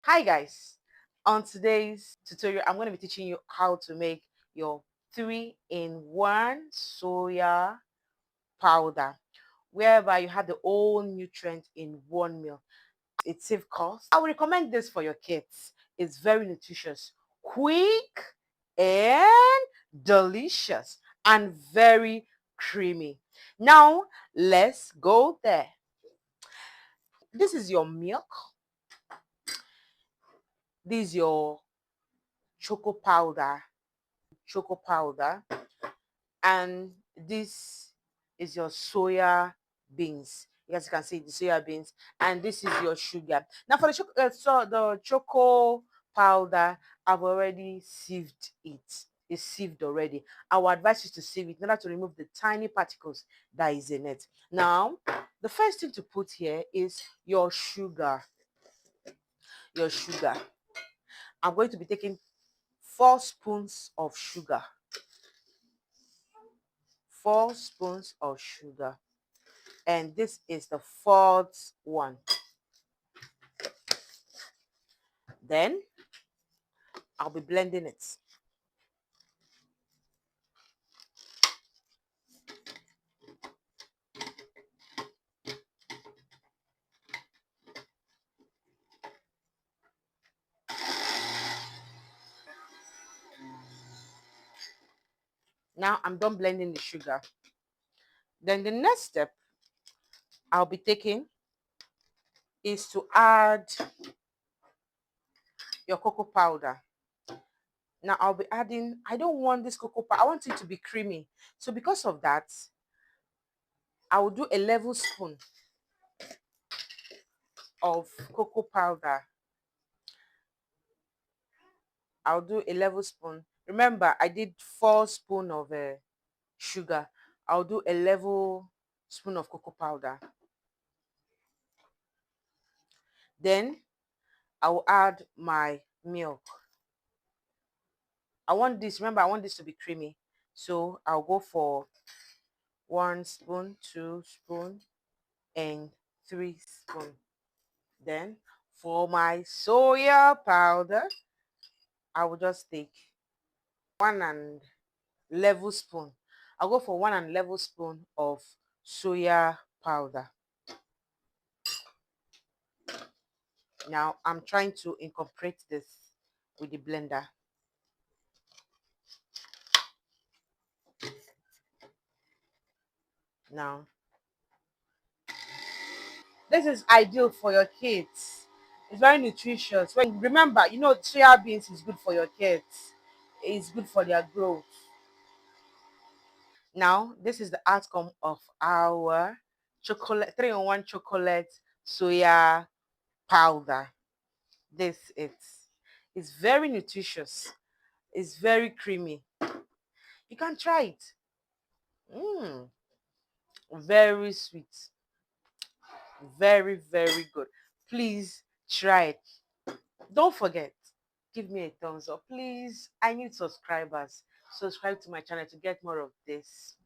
Hi guys, on today's tutorial I'm going to be teaching you how to make your 3-in-1 soya powder, whereby you have the whole nutrient in one meal. It saves cost. I would recommend this for your kids. It's very nutritious, quick and delicious, and very creamy. Now let's go there. This is your milk. This is your choco powder choco powder, and this is your soya beans. As you can see, the soya beans, and this is your sugar. Now for the choco powder, I've already sieved it. It's sieved already. I would advise you to sieve it in order to remove the tiny particles that is in it. Now, the first thing to put here is your sugar. Your sugar. I'm going to be taking 4 spoons of sugar. 4 spoons of sugar, and this is the 4th one. Then I'll be blending it. Now I'm done blending the sugar. Then the next step I'll be taking is to add your cocoa powder. Now I'll be adding, I don't want this cocoa powder, I want it to be creamy. So because of that, I will do a level spoon of cocoa powder. I'll do a level spoon. Remember, I did 4 spoons of sugar. I'll do a level spoon of cocoa powder. Then I will add my milk. Remember, I want this to be creamy. So I'll go for 1 spoon, 2 spoon, and 3 spoon. Then for my soya powder, I will just take 1 and level spoon. I'll go for 1 and level spoon of soya powder. Now I'm trying to incorporate this with the blender. Now this is ideal for your kids. It's very nutritious. When remember, soya beans is good for your kids. It's good for their growth. Now, this is the outcome of our chocolate 3-in-1 chocolate soya powder. This it's very nutritious. It's very creamy. You can try it. Very sweet. Very, very good. Please try it. Don't forget, give me a thumbs up, please. I need subscribers. Subscribe to my channel to get more of this.